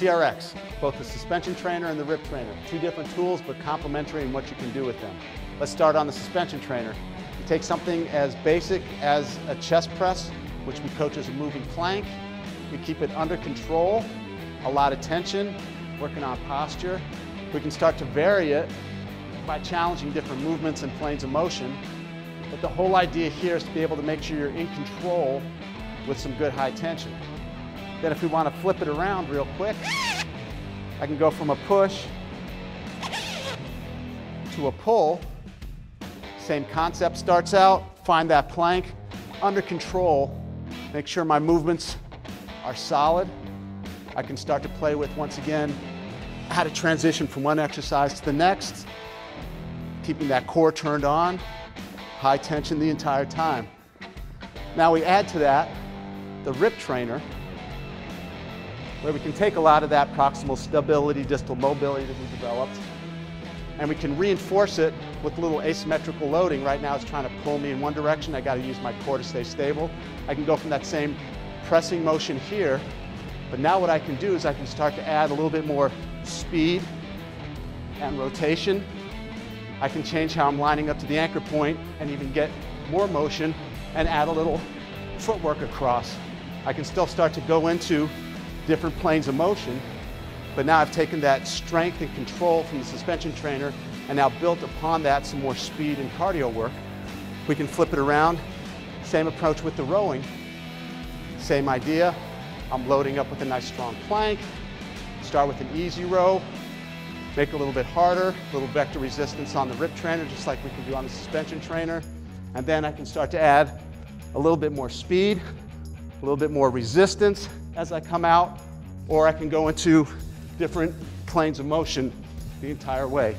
TRX, both the suspension trainer and the rip trainer. Two different tools, but complementary in what you can do with them. Let's start on the suspension trainer. You take something as basic as a chest press, which we coach as a moving plank. We keep it under control, a lot of tension, working on posture. We can start to vary it by challenging different movements and planes of motion. But the whole idea here is to be able to make sure you're in control with some good high tension. Then if we want to flip it around real quick, I can go from a push to a pull. Same concept, starts out, find that plank, under control, make sure my movements are solid. I can start to play with, once again, how to transition from one exercise to the next, keeping that core turned on, high tension the entire time. Now we add to that the rip trainer, where we can take a lot of that proximal stability, distal mobility that we developed, and we can reinforce it with a little asymmetrical loading. Right now it's trying to pull me in one direction. I got to use my core to stay stable. I can go from that same pressing motion here, but now what I can do is I can start to add a little bit more speed and rotation. I can change how I'm lining up to the anchor point and even get more motion and add a little footwork across. I can still start to go into different planes of motion, but now I've taken that strength and control from the suspension trainer and now built upon that some more speed and cardio work. We can flip it around. Same approach with the rowing. Same idea. I'm loading up with a nice strong plank. Start with an easy row. Make it a little bit harder, a little vector resistance on the rip trainer, just like we can do on the suspension trainer. And then I can start to add a little bit more speed, a little bit more resistance as I come out, or I can go into different planes of motion the entire way.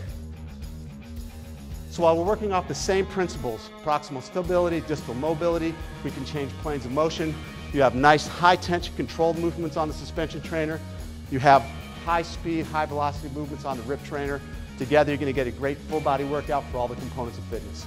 So while we're working off the same principles, proximal stability, distal mobility, we can change planes of motion. You have nice high tension controlled movements on the suspension trainer. You have high speed, high velocity movements on the rip trainer. Together you're going to get a great full body workout for all the components of fitness.